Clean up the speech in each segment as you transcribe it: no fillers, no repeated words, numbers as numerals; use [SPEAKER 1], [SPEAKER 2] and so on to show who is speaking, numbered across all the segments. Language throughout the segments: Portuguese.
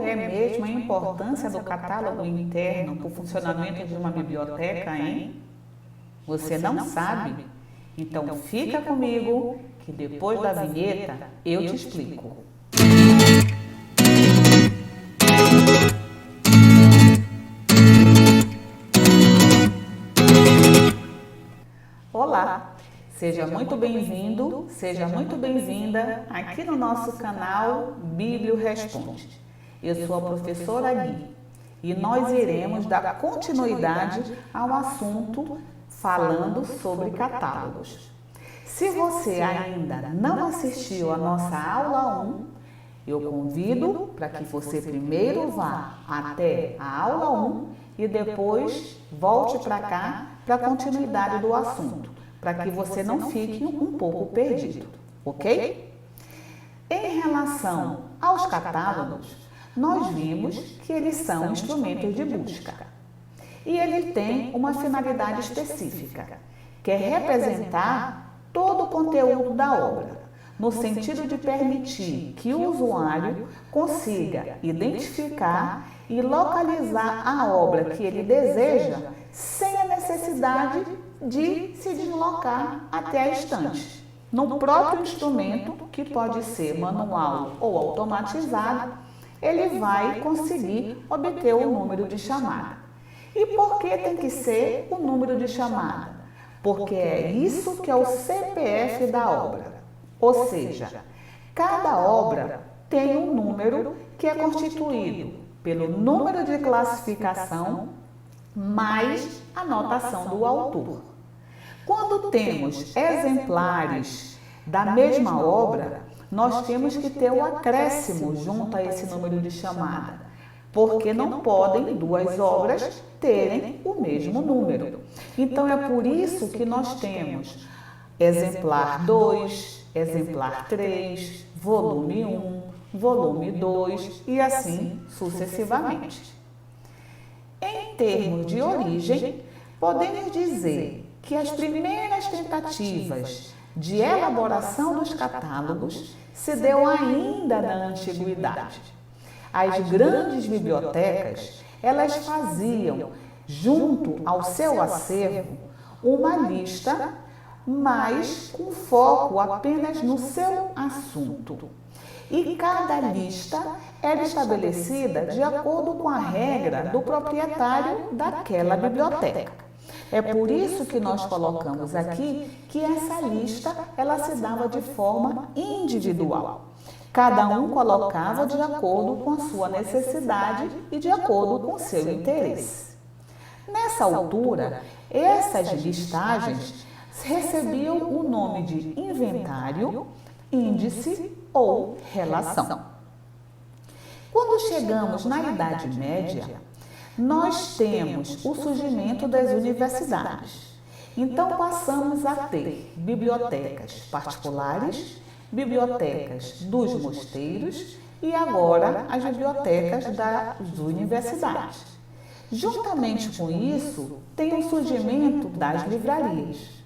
[SPEAKER 1] é mesmo a importância do catálogo interno para o funcionamento de uma biblioteca, hein? Você não sabe? Então fica comigo que depois da vinheta eu te explico. Olá, seja muito bem-vindo, seja muito bem-vinda aqui no nosso canal Bíblio Responde. Eu sou a professora Gui e nós iremos dar continuidade ao assunto falando sobre catálogos. Se você ainda não assistiu a nossa aula 1, eu convido para que você primeiro vá até a aula 1 e depois volte para cá para a continuidade do assunto, para que você não fique um pouco perdido, ok? Em relação aos catálogos, nós vimos que eles são instrumentos de busca. E ele tem uma finalidade específica, que é representar todo o conteúdo da obra, no sentido de permitir que o usuário consiga identificar e localizar a obra que ele deseja sem a necessidade de se deslocar até a estante. No próprio instrumento, que pode ser manual ou automatizado, ele vai conseguir obter o número de chamada. E por que tem que ser o número de chamada? Porque é isso que é o CPF da obra. Ou seja, cada obra tem um número que é constituído pelo número de classificação mais a notação do autor. Quando temos exemplares da mesma obra, nós temos que ter o acréscimo junto a esse número de chamada, porque não podem duas obras terem o mesmo número. Então é por isso que nós temos exemplar 2, exemplar 3, volume 1, volume 2 e assim sucessivamente. Em termos de origem, podemos dizer que as primeiras tentativas de elaboração dos catálogos se deu ainda na antiguidade. As grandes bibliotecas, elas faziam, junto ao seu acervo, uma lista, mas com foco apenas no seu assunto. E cada lista era estabelecida de acordo com a regra do proprietário daquela biblioteca. É por isso que nós colocamos aqui que essa lista ela se dava de forma individual. Cada um colocava de acordo com a sua necessidade e de acordo com o seu interesse. Nessa altura, essas listagens recebiam o nome de inventário, índice ou relação. Quando chegamos na Idade Média, nós temos o surgimento das universidades. Então passamos a ter bibliotecas particulares, bibliotecas dos mosteiros e agora as bibliotecas das universidades. Juntamente com isso, tem o surgimento das livrarias.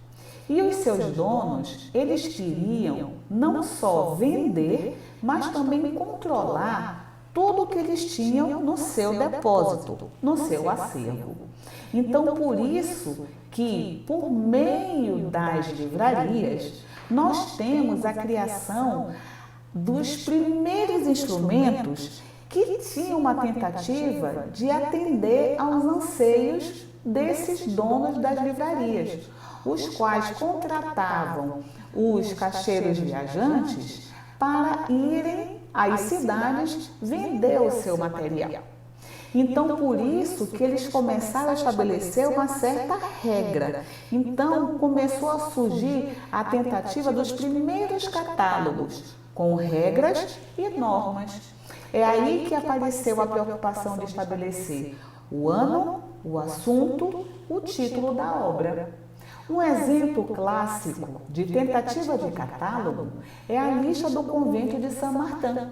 [SPEAKER 1] E os seus donos, eles queriam não só vender, mas também controlar tudo o que eles tinham no seu depósito, no seu acervo. Então, por isso que, por meio das livrarias, nós temos a criação dos primeiros instrumentos que tinham uma tentativa de atender aos anseios desses donos das livrarias, os quais contratavam os caixeiros viajantes para irem às cidades vender o seu material. Então, por isso que eles começaram a estabelecer uma certa regra. Então, começou a surgir a tentativa dos primeiros catálogos, com regras e normas. É aí que apareceu a preocupação de estabelecer o ano, o assunto, o título da obra. Um exemplo clássico de tentativa de catálogo é a lista do convento de Saint-Martin,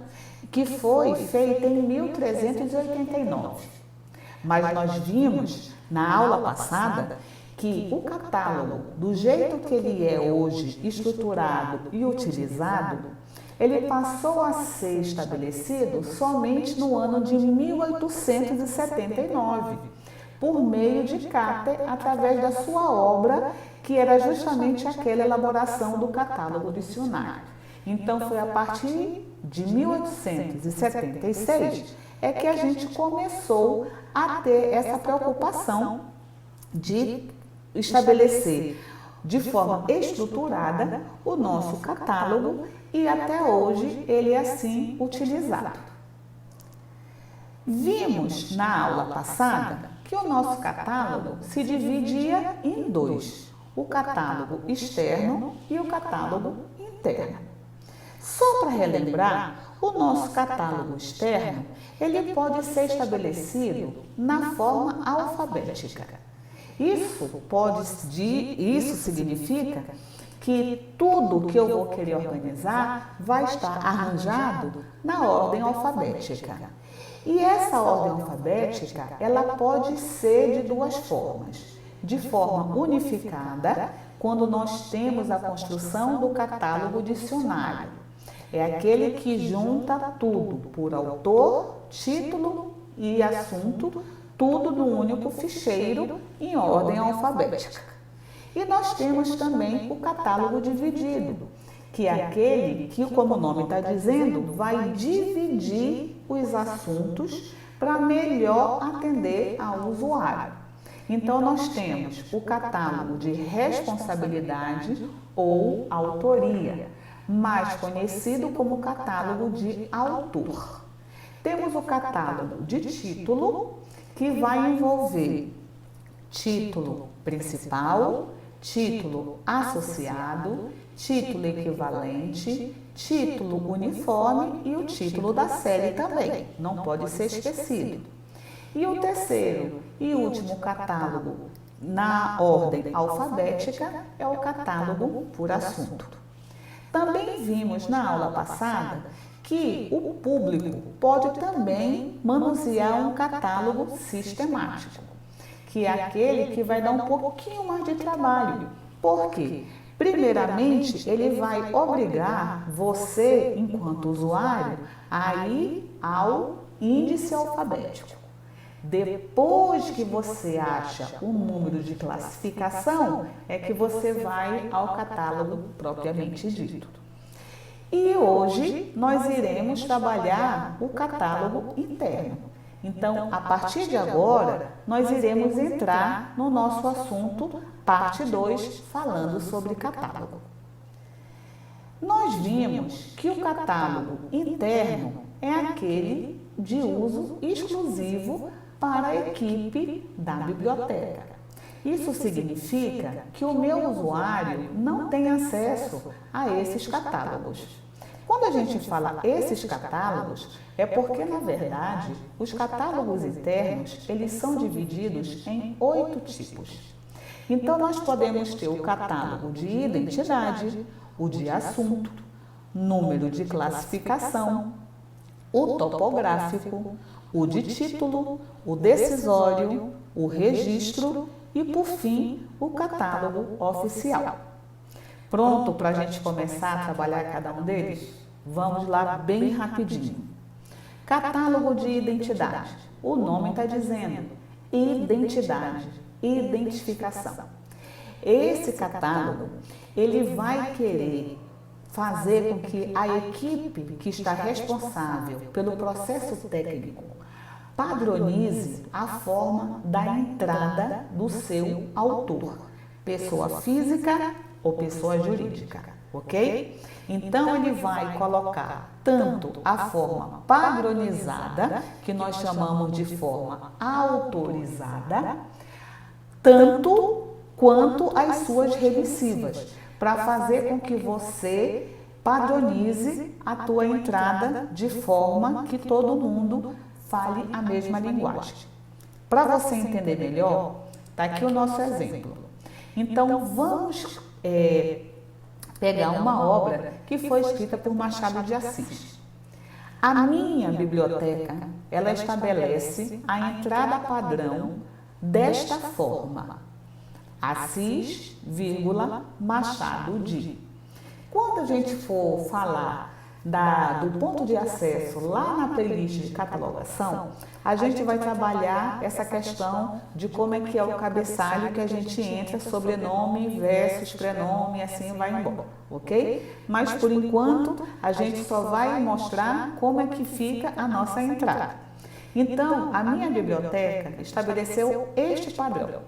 [SPEAKER 1] que foi feita em 1389. Mas nós vimos na aula passada que o catálogo, do jeito que ele é hoje estruturado e utilizado, ele passou a ser estabelecido somente no ano de 1879, por meio de Carter, através da sua obra, que era justamente aquela elaboração do catálogo dicionário. Então, foi a partir de 1876 é que a gente começou a ter essa preocupação de estabelecer de forma estruturada o nosso catálogo e até hoje ele é assim utilizado. Vimos na aula passada que o nosso catálogo se dividia em dois, o catálogo externo e o catálogo interno. Só para relembrar, o nosso catálogo externo, ele pode ser estabelecido na forma alfabética. Isso significa que tudo que eu vou querer organizar vai estar arranjado na ordem alfabética. E essa ordem alfabética, ela pode ser de duas formas. De forma unificada, quando nós temos a construção do catálogo dicionário. É aquele que junta tudo por autor, título e assunto, tudo num único ficheiro em ordem alfabética. E nós temos também o catálogo dividido, que é aquele que, como o nome está dizendo, vai dividir os assuntos para melhor atender ao usuário. Então, nós temos o catálogo de responsabilidade ou autoria, mais conhecido como catálogo de autor. Temos o catálogo de título, que vai envolver título principal, título associado, título equivalente, título uniforme e o título da série também, não pode ser esquecido. E o terceiro e último catálogo na ordem alfabética é o catálogo por assunto. Também vimos na aula passada que o público pode também manusear um catálogo sistemático, que é aquele que vai dar um pouquinho mais de trabalho. Por quê? Primeiramente, ele vai obrigar você, enquanto usuário, a ir ao índice alfabético. Depois que você acha o número de classificação, é que você vai ao catálogo propriamente dito. E hoje nós iremos trabalhar o catálogo interno. Então, a partir de agora, nós iremos entrar no nosso assunto, parte 2, falando sobre catálogo. Nós vimos que o catálogo interno é aquele de uso exclusivo para a equipe da biblioteca. Isso significa que o meu usuário não tem acesso a esses catálogos. Quando a gente fala esses catálogos, é porque, na verdade, os catálogos internos, eles são divididos em 8 tipos. Então, nós podemos ter o catálogo de identidade, o de assunto, número de classificação, o topográfico, o de título, o decisório, o registro e, por fim, o catálogo oficial. Pronto para a gente começar a trabalhar cada um deles? Vamos lá bem rapidinho. Catálogo de identidade. O nome está dizendo identidade, identificação. Esse catálogo, ele vai querer fazer com que a equipe que está responsável pelo processo técnico padronize a forma da entrada do seu autor, pessoa física ou pessoa jurídica, ok? Então, ele vai colocar tanto a forma padronizada, que nós chamamos de forma autorizada, tanto quanto as suas remissivas, para fazer com que você padronize a tua entrada de forma que todo mundo fale a mesma linguagem. Para você entender melhor, está aqui o nosso exemplo. Então, vamos pegar uma obra que foi escrita por Machado de Assis. A minha biblioteca, ela estabelece a entrada padrão desta forma: Assis, Machado de. Quando a gente for falar do ponto de acesso lá na playlist de catalogação, a gente vai trabalhar essa questão de como é que é o cabeçalho que a gente entra, sobrenome versus prenome, e assim vai embora, ok? Mas por enquanto a gente só vai mostrar como é que fica a nossa entrada. Então, a minha biblioteca estabeleceu este padrão.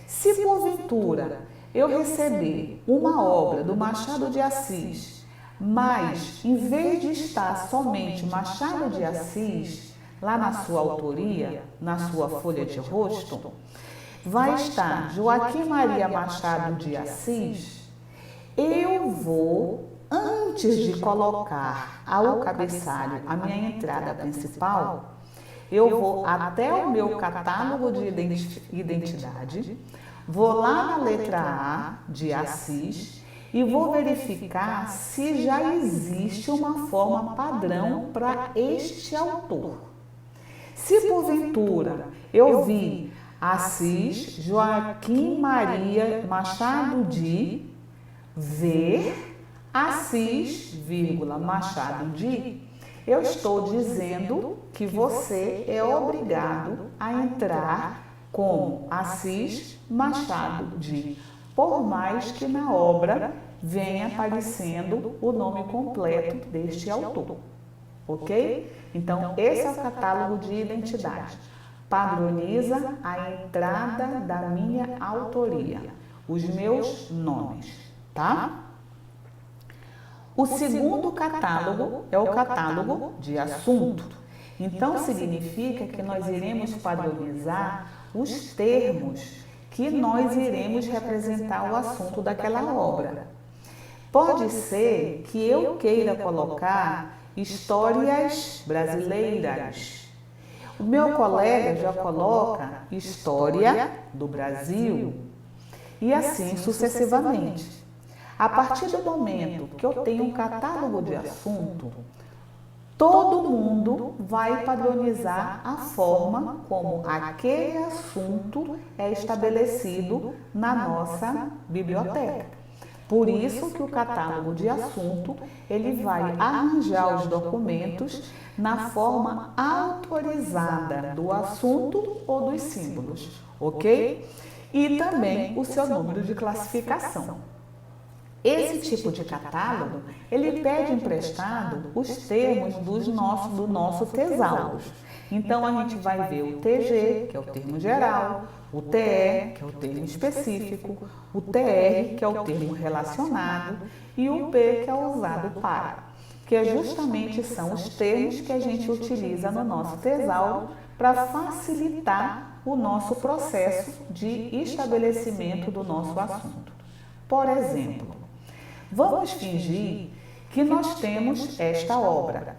[SPEAKER 1] Se porventura eu receber uma obra do Machado de Assis, mas em vez de estar somente Machado de Assis, lá na sua autoria, na sua folha de rosto, vai estar Joaquim Maria Machado de Assis, eu vou, antes de colocar ao cabeçalho a minha entrada principal, eu vou até o meu catálogo de identidade, vou lá na letra A de Assis e vou verificar se já existe uma forma padrão para este autor. Se porventura eu vi Assis Joaquim Maria Machado de ver Assis, Machado de, eu estou dizendo que você é obrigado a entrar com Assis Machado de, por mais que na obra venha aparecendo o nome completo deste autor, ok? Então, esse é o catálogo de identidade. Padroniza a entrada da minha autoria, os meus nomes, tá? O segundo catálogo é o catálogo de assunto. Então, significa que nós iremos padronizar os termos que nós iremos representar o assunto daquela obra. Pode ser que eu queira colocar histórias brasileiras. O meu colega já coloca história do Brasil e assim sucessivamente. A partir do momento que eu tenho um catálogo de assunto, todo mundo vai padronizar a forma como aquele assunto é estabelecido na nossa biblioteca. Por isso que o catálogo de assunto, ele vai arranjar os documentos na forma autorizada do assunto ou dos símbolos, ok? E também o seu número de classificação. Esse tipo de catálogo, ele pede emprestado os termos do nosso tesauro. Então, a gente vai ver o TG, que é o termo geral, o TE, que é o termo específico, o TR, que é o termo relacionado, e o P, que é usado para, que justamente são os termos que a gente utiliza no nosso tesauro para facilitar o nosso processo de estabelecimento do nosso assunto. Por exemplo, vamos fingir que nós temos esta obra.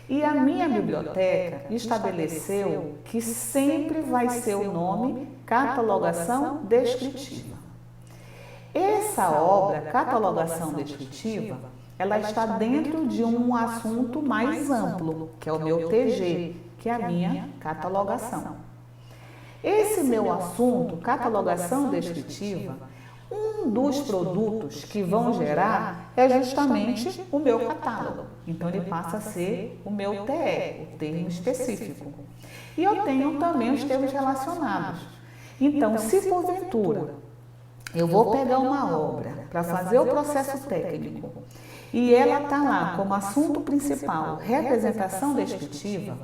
[SPEAKER 1] E a minha biblioteca estabeleceu que sempre vai ser o nome catalogação descritiva. Essa obra, catalogação descritiva, ela está dentro de um assunto mais amplo, que é o meu TG, que é a minha catalogação. Esse meu assunto, catalogação descritiva, um dos produtos que vão gerar é justamente o meu catálogo. Então, ele passa a ser o meu TE, o termo específico. E eu tenho também os termos relacionados. Então, se porventura eu vou pegar uma obra para fazer o processo técnico e ela está lá como assunto principal, representação descritiva,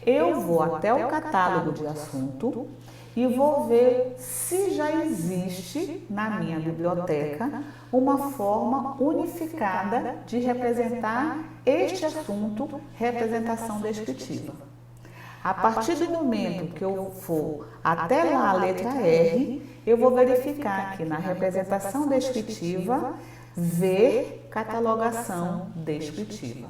[SPEAKER 1] eu vou até o catálogo de assunto e vou ver se já existe na minha biblioteca uma forma unificada de representar este assunto, representação descritiva. A partir do momento que eu for até lá a letra R, eu vou verificar que na representação descritiva, ver catalogação descritiva.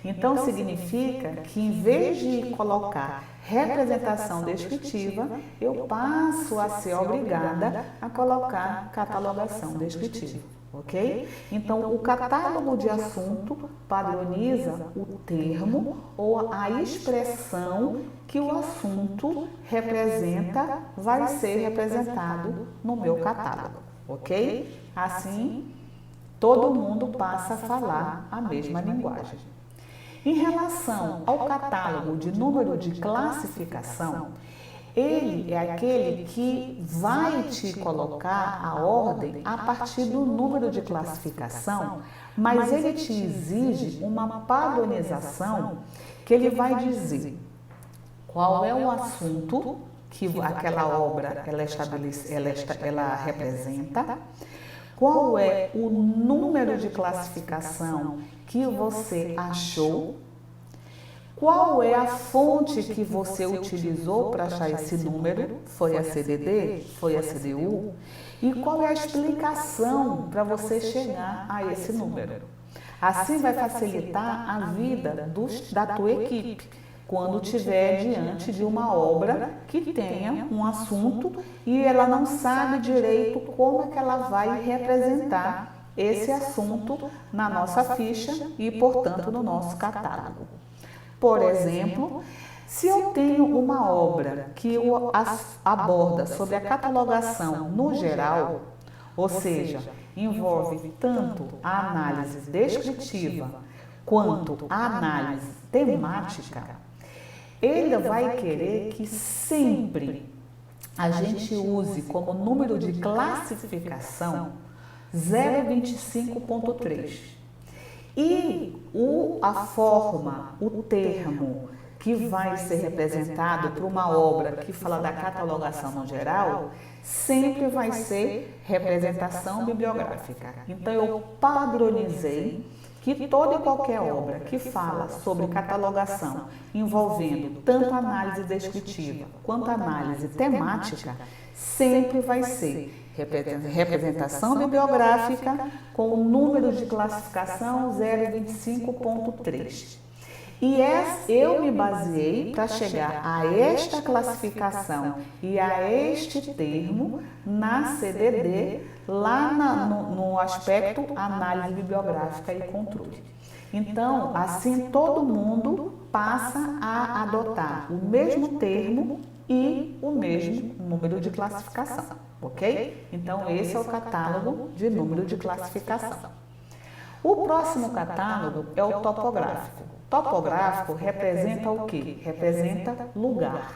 [SPEAKER 1] Então, significa que em vez de colocar representação descritiva, eu passo a ser obrigada a colocar catalogação descritiva, ok? Então, o catálogo de assunto padroniza o termo ou a expressão que o assunto representa, vai ser representado no meu catálogo, ok? Assim, todo mundo passa a falar a mesma linguagem. Em relação ao catálogo de número de classificação, ele é aquele que vai te colocar a ordem a partir do número de classificação, mas ele te exige uma padronização que ele vai dizer qual é o assunto que aquela obra ela representa, qual é o número de classificação que você achou, qual é a fonte que você utilizou para achar esse número, foi a CDD, foi a CDU, e qual é a explicação para você chegar a esse número. Assim vai facilitar a vida da tua equipe, quando estiver diante de uma obra que tenha um assunto e ela não sabe direito como é que ela vai representar esse assunto na nossa ficha e, portanto, no nosso catálogo. Por exemplo, se eu tenho uma obra que aborda sobre a catalogação no geral, ou seja, envolve tanto a análise descritiva quanto a análise temática, ele vai querer que sempre a gente use como número de classificação 025.3. E a forma, o termo que vai ser representado por uma obra que fala da catalogação no geral, sempre vai ser representação bibliográfica. Então, eu padronizei que toda e qualquer obra que fala sobre catalogação envolvendo tanto análise descritiva quanto análise temática, sempre vai ser representação bibliográfica com o número de classificação 025.3. E eu me baseei para chegar a esta classificação e a este termo na CDD, lá no aspecto análise bibliográfica e controle. Então, assim todo mundo passa a adotar o mesmo termo e o mesmo número de classificação, ok? Então, esse é o catálogo de número de classificação. O próximo catálogo é o topográfico. Topográfico representa o quê? Representa lugar.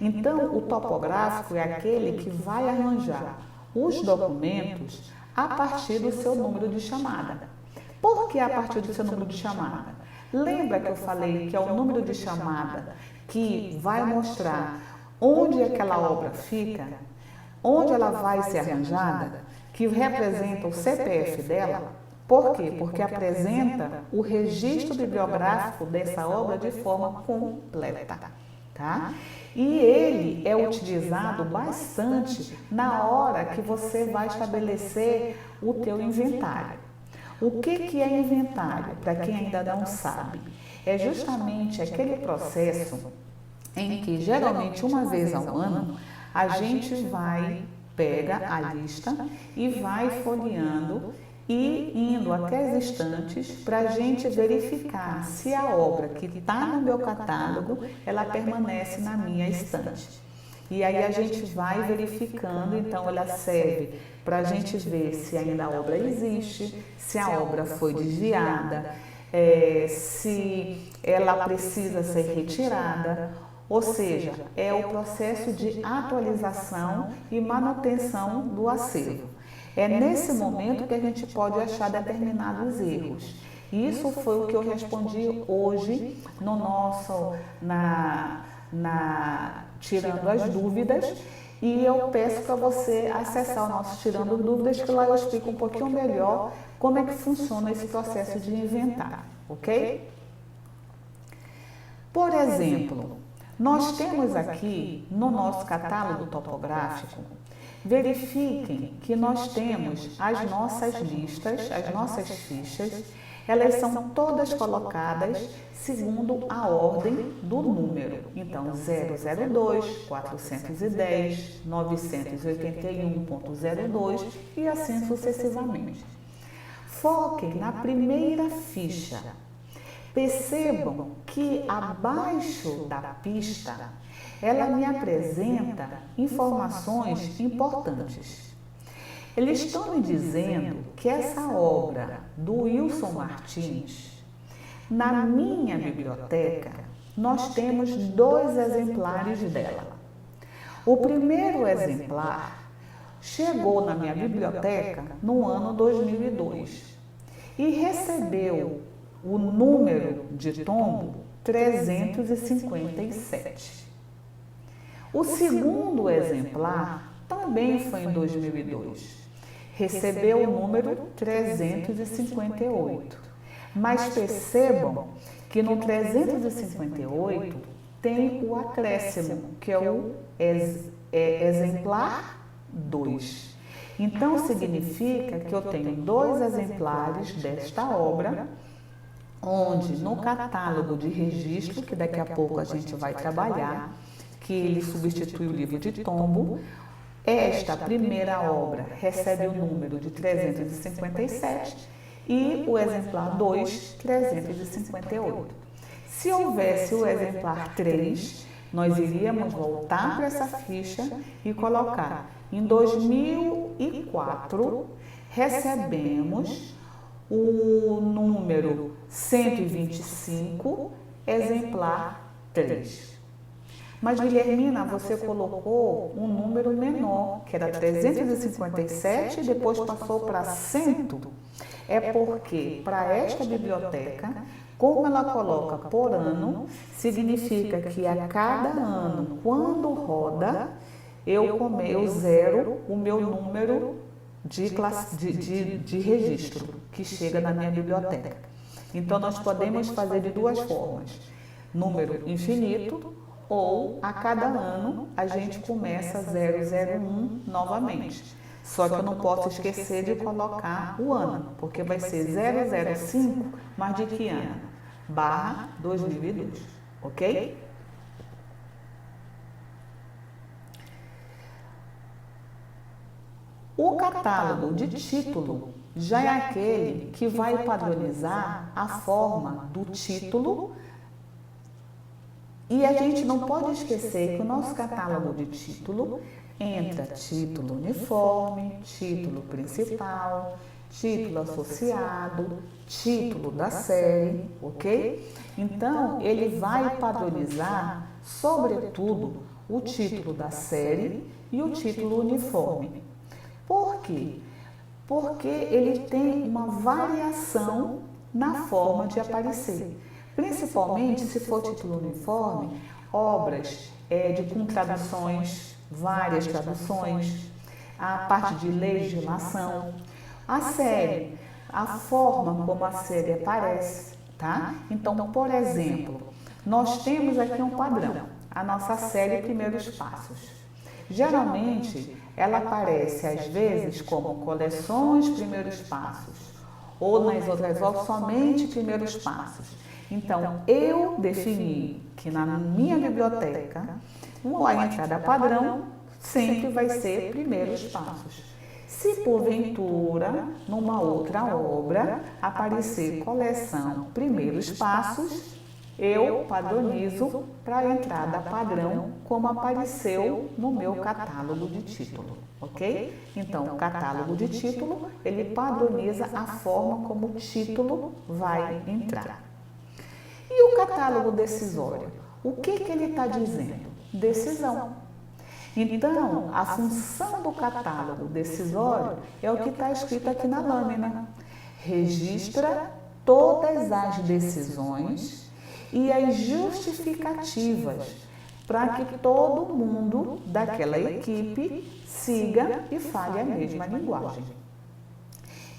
[SPEAKER 1] Então, o topográfico é aquele que vai arranjar os documentos a partir do seu número de chamada. Por que a partir do seu número de chamada? Lembra que eu falei que é o número de chamada que vai mostrar onde aquela obra fica, onde ela vai ser arranjada, que representa o CPF dela? Por quê? Porque apresenta o registro bibliográfico dessa obra de forma completa, tá? E ele é utilizado bastante na hora que você vai estabelecer o teu inventário. O que é inventário? Para quem ainda não sabe, é justamente aquele processo em que geralmente uma vez ao ano a gente pega a lista e vai folheando e indo até as estantes para a gente verificar se a obra que está no meu catálogo, ela permanece na minha estante. E aí a gente vai verificando, então ela serve para a gente ver se ainda a obra existe, se a obra foi desviada, se ela precisa ser retirada, ou seja, é o processo de atualização e manutenção do acervo. É nesse momento que a gente pode achar determinados erros. Isso foi o que eu respondi hoje no nosso, Tirando as Dúvidas, e eu peço para você acessar o nosso Tirando Dúvidas, que lá eu explico um pouquinho melhor como é que funciona esse processo de inventário, ok? Por exemplo, nós temos aqui no nosso catálogo topográfico, verifiquem que nós temos as nossas listas, as nossas fichas, elas são todas colocadas segundo a ordem do número. Então, 002, 410, 981.02 e assim sucessivamente. Foquem na primeira ficha. Percebam que abaixo da pista ela me apresenta informações importantes. Eles estão me dizendo que essa obra do Wilson Martins, na minha biblioteca, nós temos 2 exemplares dela. O primeiro exemplar chegou na minha biblioteca no ano 2002 e recebeu o número de tombo 357. O segundo exemplar também foi em 2002. Recebeu o número 358. Mas percebam que no 358 tem o acréscimo, que é o exemplar 2. Então, significa que eu tenho 2 exemplares desta obra, onde no catálogo de registro, que daqui a pouco a gente vai trabalhar, que ele substitui o livro de tombo, esta primeira obra recebe o número de 357 e o exemplar 2, 358. Se houvesse o exemplar 3, nós iríamos voltar para essa ficha e colocar: em 2004, recebemos o número 125, exemplar 3. Mas, Guilhermina, você colocou um número menor, que era 357, e depois passou para 100. É porque, para esta biblioteca, como ela coloca por ano, significa que a cada ano, quando roda, eu zero o meu número de registro que chega na minha biblioteca. Então, nós podemos fazer de 2 formas: número infinito, ou a cada ano a gente começa 001 novamente. Só que eu não posso esquecer de colocar o ano, porque vai ser 005, mas de que ano? / 2002, ok? O catálogo de título já é aquele que vai padronizar a forma do título. E a gente não pode esquecer que o nosso catálogo de título entra título uniforme, título principal, título associado, título da série, ok? Então, ele vai padronizar, sobretudo, o título da série e o título uniforme. Por quê? Porque ele tem uma variação na forma de aparecer. Principalmente se for título uniforme, obras com traduções, várias traduções, a parte de legislação, a série, a forma como a série aparece, tá? Então, por exemplo, nós temos aqui um padrão, a nossa série Primeiros Passos. Geralmente, ela aparece às vezes como Coleções Primeiros Passos, ou nas outras obras somente Primeiros Passos. Então, eu defini que na minha biblioteca, a entrada padrão sempre vai ser Primeiros Passos. Se porventura, numa outra obra, aparecer coleção Primeiros Passos, eu padronizo para a entrada padrão, como apareceu no meu catálogo de título, ok? Então, o catálogo de título, ele padroniza a forma como o título vai entrar. E o catálogo decisório? O que ele está dizendo? Decisão. Então, a função do catálogo decisório é o que está escrito aqui na lâmina. Registra todas as decisões e as justificativas para que todo mundo daquela equipe siga e fale a mesma linguagem.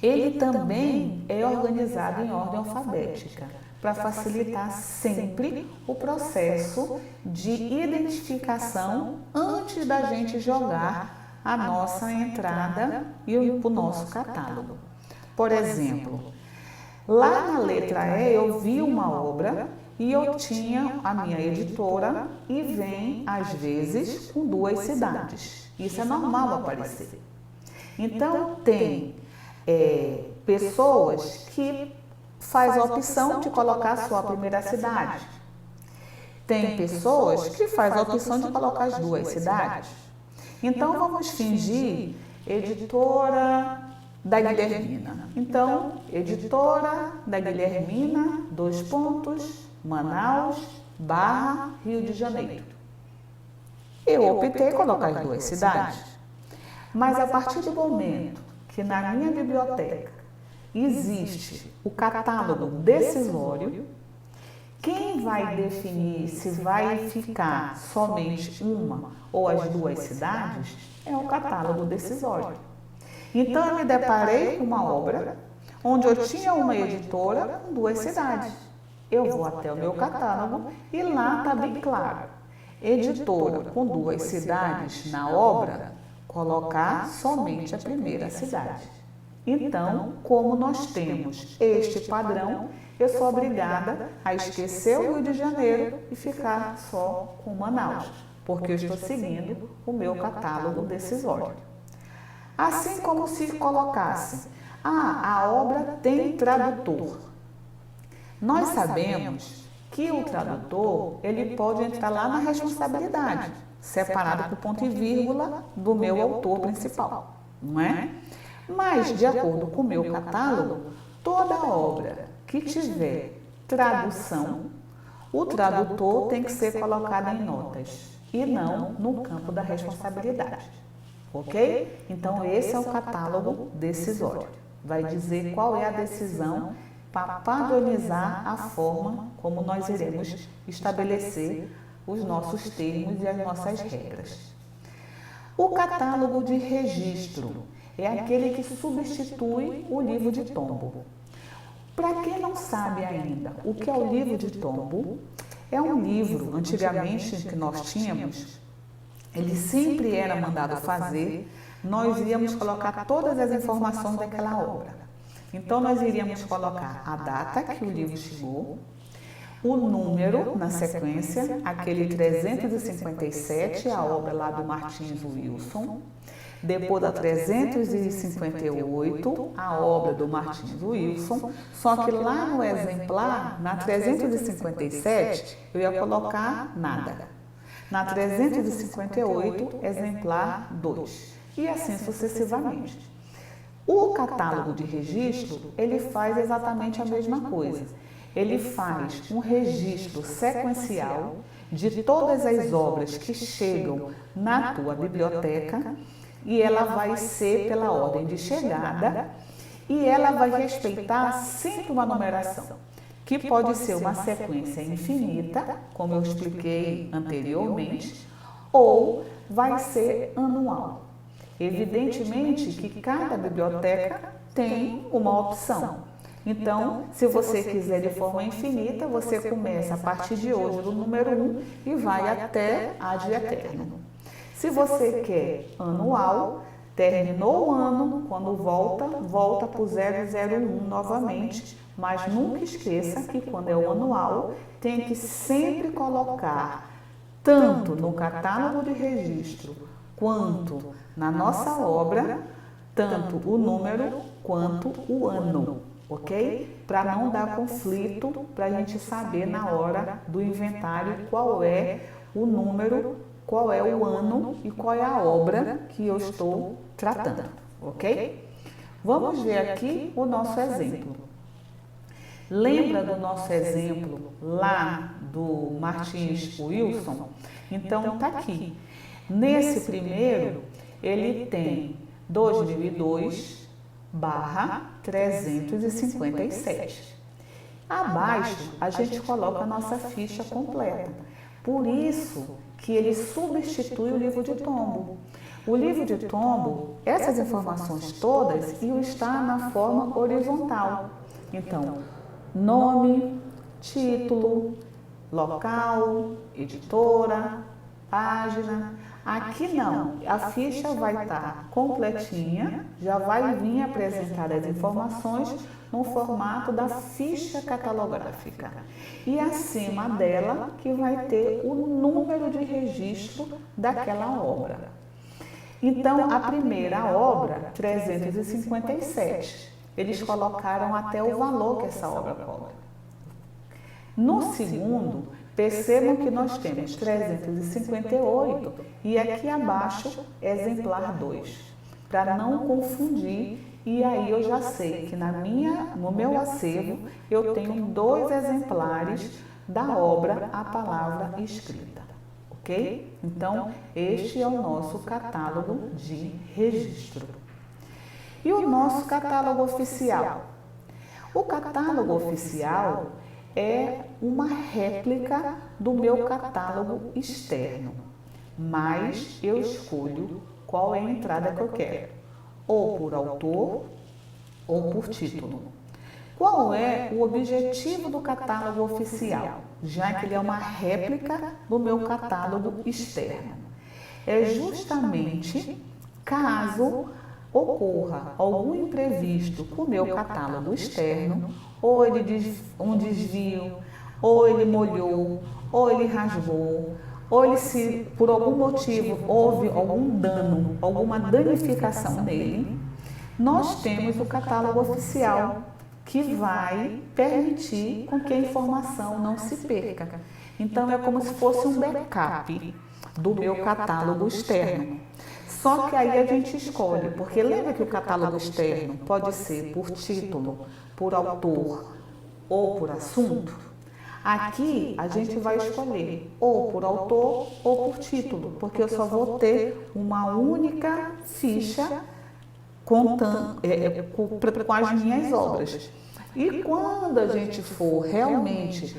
[SPEAKER 1] Ele também é organizado em ordem alfabética, para facilitar sempre o processo de identificação antes da gente jogar a nossa entrada e o nosso catálogo. Por exemplo, lá na letra E eu vi uma obra e eu tinha a minha editora e vem, às vezes, com 2 cidades. Isso é normal aparecer. Então, tem pessoas que faz a opção de colocar só a primeira cidade. Tem pessoas que faz a opção de colocar as 2 cidades. Então, vamos fingir editora da Guilhermina. Então, editora da Guilhermina, Manaus, Rio de Janeiro. Eu optei colocar as duas cidades. Mas a partir do momento que na minha biblioteca existe o catálogo decisório, quem vai definir se vai ficar somente uma ou as duas cidades é o catálogo decisório. Então, eu me deparei com uma obra onde eu tinha uma editora com duas cidades. Eu vou até o meu catálogo e lá está bem claro. Editora com duas cidades na obra, colocar somente a primeira cidade. Então, como nós temos este padrão, eu sou obrigada a esquecer o Rio de Janeiro e ficar só com Manaus, porque eu estou seguindo o meu catálogo decisório. Assim como se colocasse, a obra tem tradutor. Nós sabemos que o tradutor, ele pode entrar lá na responsabilidade, separado por ponto e vírgula do meu autor principal, não é? Mas, de acordo com o meu catálogo, toda obra que tiver tradução, o tradutor tem que ser colocado em notas e não no campo da responsabilidade. Ok? Então, esse é o catálogo decisório. Vai dizer qual é a decisão para padronizar a forma como nós iremos estabelecer os nossos termos e as nossas regras. O catálogo de registro é aquele que substitui o livro de tombo. Para quem não sabe ainda o que é o livro de tombo, é um livro, antigamente, que nós tínhamos. Ele sempre era mandado fazer, nós íamos colocar todas as informações daquela obra. Então, nós iríamos colocar a data que o livro chegou, o número na sequência, aquele 357, a obra lá do Martins Wilson, depois da 358, a obra do Martins Wilson, só que lá no exemplar, na 357, eu ia colocar nada. Na 358, exemplar 2. E assim sucessivamente. O catálogo de registro, ele faz exatamente a mesma coisa. Ele faz um registro sequencial de todas as obras que chegam na tua biblioteca e ela vai ser pela ordem de chegada e ela vai respeitar sempre uma numeração, que pode ser uma sequência infinita, como eu expliquei anteriormente, ou vai ser anual. Evidentemente que cada biblioteca tem uma opção. Então, se você quiser de forma infinita, você começa a partir de hoje do número 1 e vai até ad eterno. Se você quer anual, terminou o ano, quando volta para o 001 novamente, mas nunca esqueça que quando é o anual, tem que sempre colocar tanto no catálogo de registro quanto na nossa obra, tanto o número quanto o ano, ok? Para não dar conflito, para a gente saber na hora do inventário qual é o número, qual é o ano e qual é a obra que eu estou tratando, ok? Vamos ver aqui o nosso exemplo. Lembra do nosso exemplo lá do Martins Wilson? Então, está aqui. Nesse primeiro, ele tem 2002/357. Abaixo, a gente coloca a nossa ficha completa. Por isso que ele substitui o livro de tombo. O livro de tombo, essas informações todas iam estar na forma horizontal. Então, nome, título, local, editora, página. Aqui não, a ficha vai estar completinha, já vai vir apresentar as informações no formato da ficha catalográfica. E acima dela que vai ter o número de registro daquela obra. Então, a primeira obra, 357, eles colocaram até o valor que essa obra cobra. No segundo, percebam que nós temos 358 e aqui abaixo, exemplar 2. para não confundir. E aí eu já sei que no meu acervo eu tenho 2 exemplares da obra A Palavra Escrita, ok? Então, este é o nosso catálogo de registro. E o nosso catálogo oficial? O catálogo oficial é uma réplica do meu catálogo externo, mas eu escolho qual é a entrada que eu quero, ou por autor ou por título. Qual é o objetivo do catálogo oficial, já que ele é uma réplica do meu catálogo externo? É justamente caso ocorra algum imprevisto com o meu catálogo externo, ou um desvio, ou ele molhou, ou ele rasgou, ou ele se por algum motivo houve algum dano, alguma danificação nele, nós temos o catálogo oficial que vai permitir com que a informação não se perca. Então é como se fosse um backup do meu catálogo externo. Só que aí a gente escolhe, porque lembra que o catálogo externo pode ser por título, por autor ou por assunto? Aqui a gente vai escolher ou por autor ou por título, porque eu só vou ter uma única ficha com as minhas obras. E quando a gente for realmente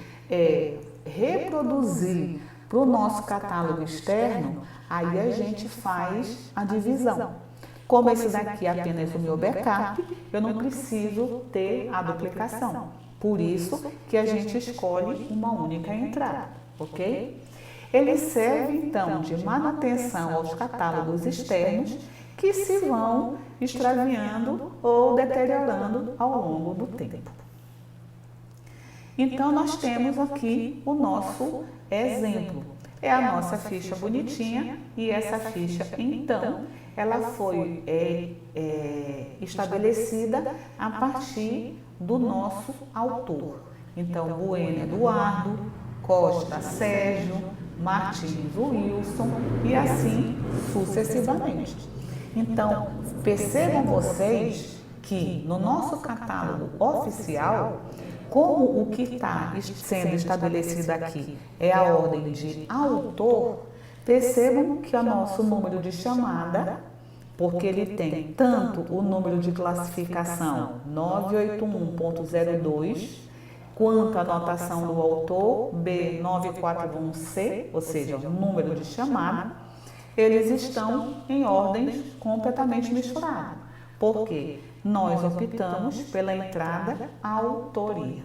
[SPEAKER 1] reproduzir para o nosso catálogo externo, aí a gente faz a divisão. Como esse daqui é apenas o meu backup, eu não preciso ter a duplicação. Por isso que a gente escolhe uma única entrada, ok? Ele serve então de manutenção aos catálogos externos que se vão extraviando ou deteriorando ao longo do tempo. Então nós temos aqui o nosso exemplo. É a nossa ficha bonitinha e essa ficha então ela foi estabelecida a partir do nosso autor. Então, Bueno Eduardo, Costa Sérgio, Martins Wilson e assim sucessivamente. Então, percebam vocês que no nosso catálogo oficial, como o que está sendo estabelecido aqui é a ordem de autor, percebam que o nosso número de chamada, porque ele tem tanto o número de classificação 981.02, quanto a anotação do autor B941C, ou seja, o número de chamada, eles estão em ordens completamente misturadas, porque nós optamos pela entrada autoria.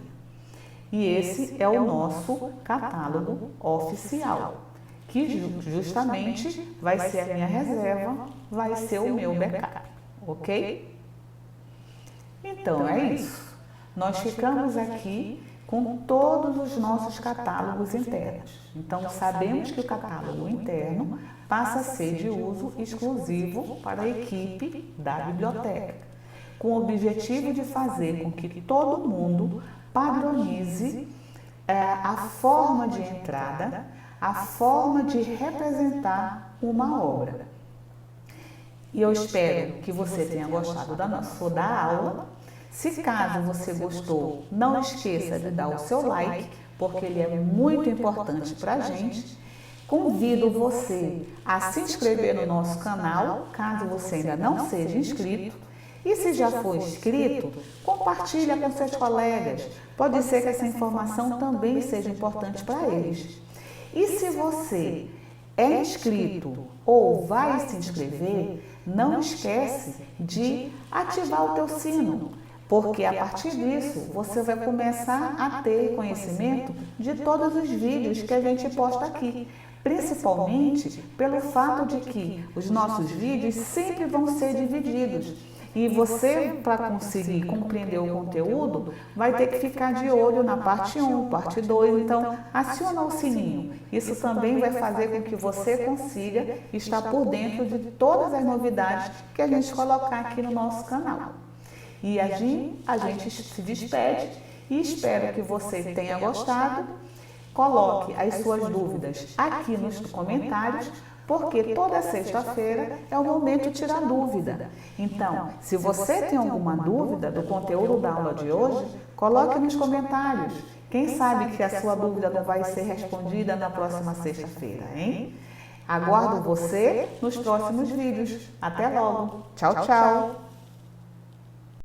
[SPEAKER 1] E esse é o nosso catálogo oficial, que justamente vai ser a minha reserva, vai ser o meu backup, ok? Então é isso. Nós ficamos aqui com todos os nossos catálogos internos. Então sabemos que o catálogo interno passa a ser de uso exclusivo para a equipe da biblioteca, com o objetivo de fazer com que todo mundo padronize a forma de entrada, a forma de representar uma obra. E eu espero que você tenha gostado da aula. Se caso você gostou, não esqueça de dar o seu like, porque ele é muito importante para a gente. Convido você a se inscrever no nosso canal, caso você ainda não seja inscrito. E se já for inscrito, compartilha com seus colegas. Pode ser que essa informação também seja importante para eles. E se você é inscrito ou vai se inscrever, não esquece de ativar o teu sino, porque a partir disso você vai começar a ter conhecimento de todos os vídeos que a gente posta aqui, principalmente pelo fato de que os nossos vídeos sempre vão ser divididos. E você, para conseguir compreender o conteúdo, vai ter que ficar de olho na parte 1, parte 2. Então, aciona o sininho. Isso também vai fazer com que você consiga estar por dentro de todas as novidades que a gente colocar aqui no nosso canal. E a gente se despede e espero que você tenha gostado. Coloque as suas dúvidas aqui nos comentários porque toda sexta-feira é o momento de tirar dúvida. Então, se você tem alguma dúvida do conteúdo da aula de hoje, coloque nos comentários. Quem sabe que a sua dúvida não vai ser respondida na próxima sexta-feira, hein? Aguardo você nos próximos vídeos. Até logo. Tchau, tchau.